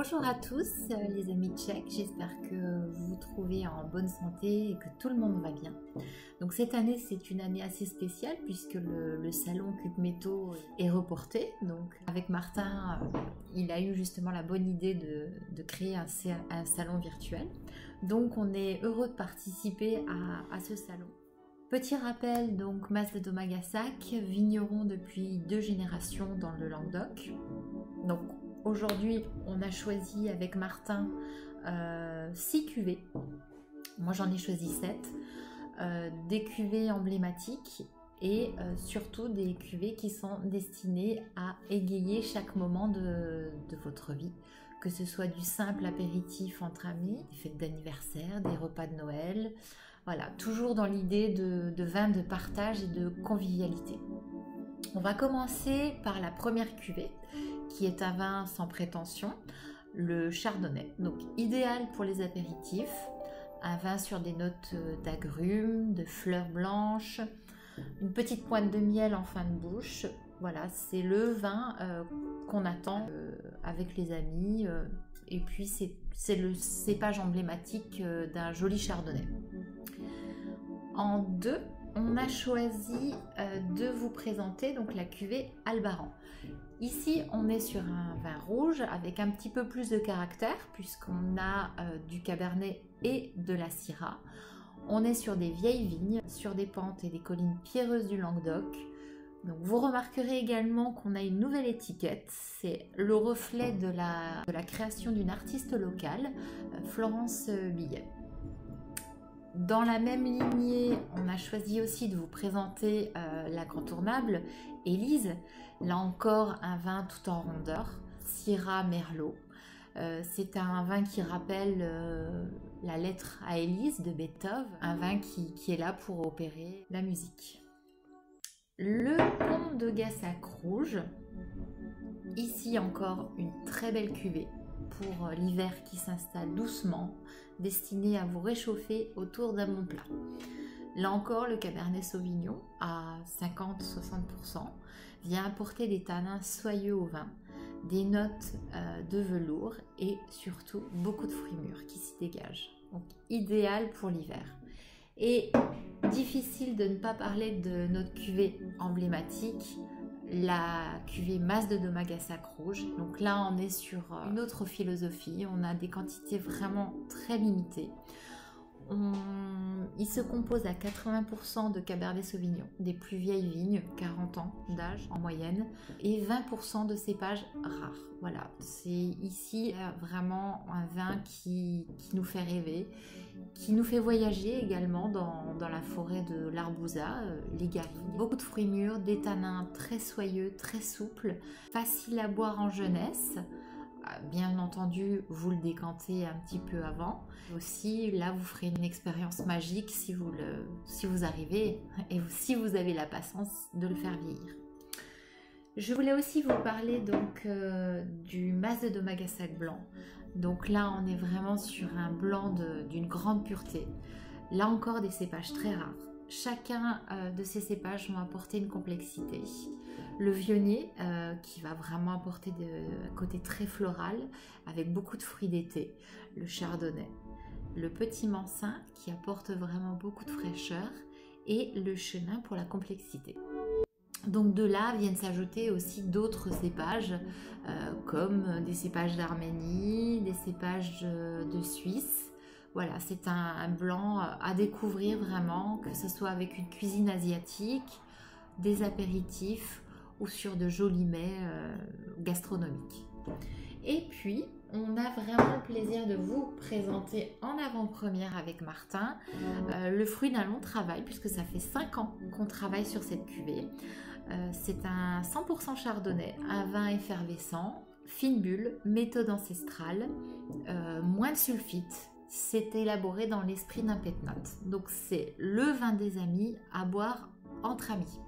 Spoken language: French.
Bonjour à tous les amis tchèques, j'espère que vous vous trouvez en bonne santé et que tout le monde va bien. Donc cette année c'est une année assez spéciale puisque le salon Cup Métaux est reporté. Donc avec Martin, il a eu justement la bonne idée de créer un salon virtuel. Donc on est heureux de participer à ce salon. Petit rappel, donc Mas de Domagassac, vigneron depuis 2 générations dans le Languedoc. Donc aujourd'hui, on a choisi avec Martin 6 cuvées. Moi, j'en ai choisi 7. Des cuvées emblématiques et surtout des cuvées qui sont destinées à égayer chaque moment de votre vie. Que ce soit du simple apéritif entre amis, des fêtes d'anniversaire, des repas de Noël. Voilà, toujours dans l'idée de vin de partage et de convivialité. On va commencer par la première cuvée, qui est un vin sans prétention, le chardonnay. Donc idéal pour les apéritifs, un vin sur des notes d'agrumes, de fleurs blanches, une petite pointe de miel en fin de bouche. Voilà, c'est le vin qu'on attend avec les amis. Et puis c'est le cépage emblématique d'un joli chardonnay. En 2, on a choisi de vous présenter donc la cuvée Albaran. Ici, on est sur un vin rouge avec un petit peu plus de caractère puisqu'on a du cabernet et de la syrah. On est sur des vieilles vignes, sur des pentes et des collines pierreuses du Languedoc. Donc vous remarquerez également qu'on a une nouvelle étiquette, c'est le reflet de la création d'une artiste locale, Florence Billet. Dans la même lignée, on a choisi aussi de vous présenter la Grand Tournable, Élise. Là encore, un vin tout en rondeur, Syrah Merlot. C'est un vin qui rappelle la lettre à Élise de Beethoven, un vin qui est là pour opérer la musique. Le Pont de Gassac rouge, ici encore une très belle cuvée pour l'hiver qui s'installe doucement, destiné à vous réchauffer autour d'un bon plat. Là encore, le Cabernet Sauvignon à 50-60% vient apporter des tanins soyeux au vin, des notes de velours et surtout beaucoup de fruits mûrs qui s'y dégagent. Donc idéal pour l'hiver. Et difficile de ne pas parler de notre cuvée emblématique, la cuvée Mas de Domagassac rouge. Donc là, on est sur une autre philosophie. On a des quantités vraiment très limitées. Il se compose à 80% de Cabernet Sauvignon, des plus vieilles vignes, 40 ans d'âge en moyenne, et 20% de cépages rares. Voilà, c'est ici vraiment un vin qui nous fait rêver, qui nous fait voyager également dans la forêt de l'Arbouza, les garrigues. Beaucoup de fruits mûrs, des tanins très soyeux, très souples, faciles à boire en jeunesse. Bien entendu, vous le décantez un petit peu avant. Aussi, là, vous ferez une expérience magique si vous arrivez et si vous avez la patience de le faire vieillir. Je voulais aussi vous parler donc du Mas de Domagassac blanc. Donc là, on est vraiment sur un blanc d'une grande pureté. Là encore, des cépages très rares. Chacun de ces cépages vont apporter une complexité. Le vionnier qui va vraiment apporter un côté très floral avec beaucoup de fruits d'été. Le chardonnay. Le petit mansin qui apporte vraiment beaucoup de fraîcheur et le chenin pour la complexité. Donc de là viennent s'ajouter aussi d'autres cépages comme des cépages d'Arménie, des cépages de Suisse. Voilà, c'est un blanc à découvrir vraiment, que ce soit avec une cuisine asiatique, des apéritifs ou sur de jolis mets gastronomiques. Et puis, on a vraiment le plaisir de vous présenter en avant-première avec Martin le fruit d'un long travail, puisque ça fait 5 ans qu'on travaille sur cette cuvée. C'est un 100% chardonnay, un vin effervescent, fine bulle, méthode ancestrale, moins de sulfite. C'est élaboré dans l'esprit d'un pétnat. Donc c'est le vin des amis à boire entre amis.